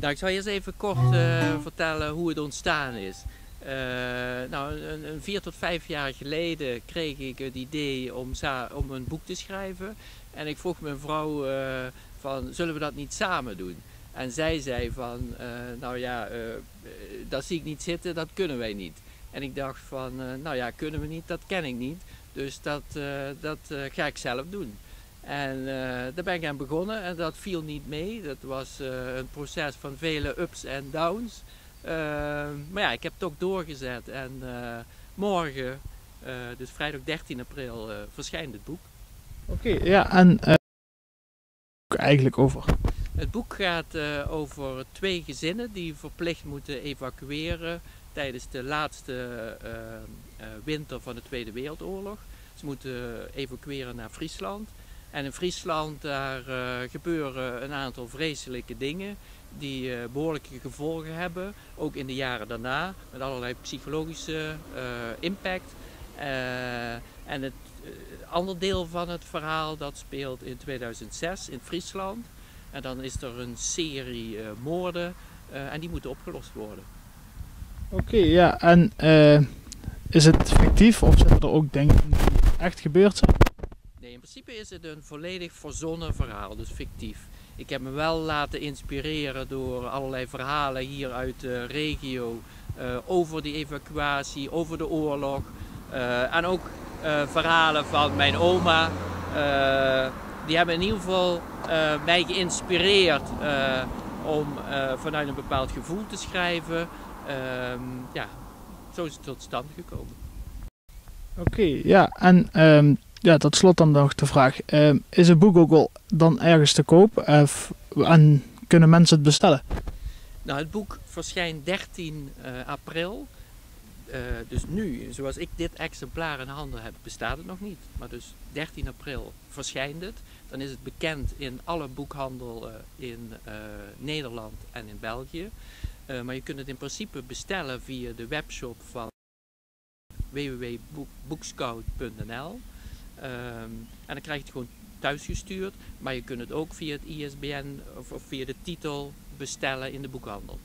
Nou, ik zal eerst even kort vertellen hoe het ontstaan is. Nou, een 4 tot 5 jaar geleden kreeg ik het idee om een boek te schrijven. En ik vroeg mijn vrouw van, zullen we dat niet samen doen? En zij zei van, nou ja, dat zie ik niet zitten, dat kunnen wij niet. En ik dacht van, nou ja, kunnen we niet, dat ken ik niet. Dus dat ga ik zelf doen. En daar ben ik aan begonnen en dat viel niet mee. Dat was een proces van vele ups en downs. Maar ja, ik heb het ook doorgezet en morgen, dus vrijdag 13 april, verschijnt het boek. Oké, ja, en eigenlijk over. Het boek gaat over 2 gezinnen die verplicht moeten evacueren tijdens de laatste winter van de Tweede Wereldoorlog. Ze moeten evacueren naar Friesland. En in Friesland daar gebeuren een aantal vreselijke dingen die behoorlijke gevolgen hebben, ook in de jaren daarna, met allerlei psychologische impact. En het ander deel van het verhaal dat speelt in 2006 in Friesland. En dan is er een serie moorden en die moeten opgelost worden. Oké, ja, en is het fictief of zitten er ook dingen die echt gebeurd zijn? Nee, in principe is het een volledig verzonnen verhaal, dus fictief. Ik heb me wel laten inspireren door allerlei verhalen hier uit de regio over die evacuatie, over de oorlog. En ook verhalen van mijn oma. Die hebben in ieder geval mij geïnspireerd om vanuit een bepaald gevoel te schrijven. Ja, zo is het tot stand gekomen. Oké, ja, en ja, tot slot dan nog de vraag. Is het boek ook al dan ergens te koop en kunnen mensen het bestellen? Nou, het boek verschijnt 13 april. Dus nu, zoals ik dit exemplaar in handen heb, bestaat het nog niet. Maar dus 13 april verschijnt het. Dan is het bekend in alle boekhandel in Nederland en in België. Maar je kunt het in principe bestellen via de webshop van www.boekscout.nl. En dan krijg je het gewoon thuis gestuurd. Maar je kunt het ook via het ISBN of via de titel bestellen in de boekhandel.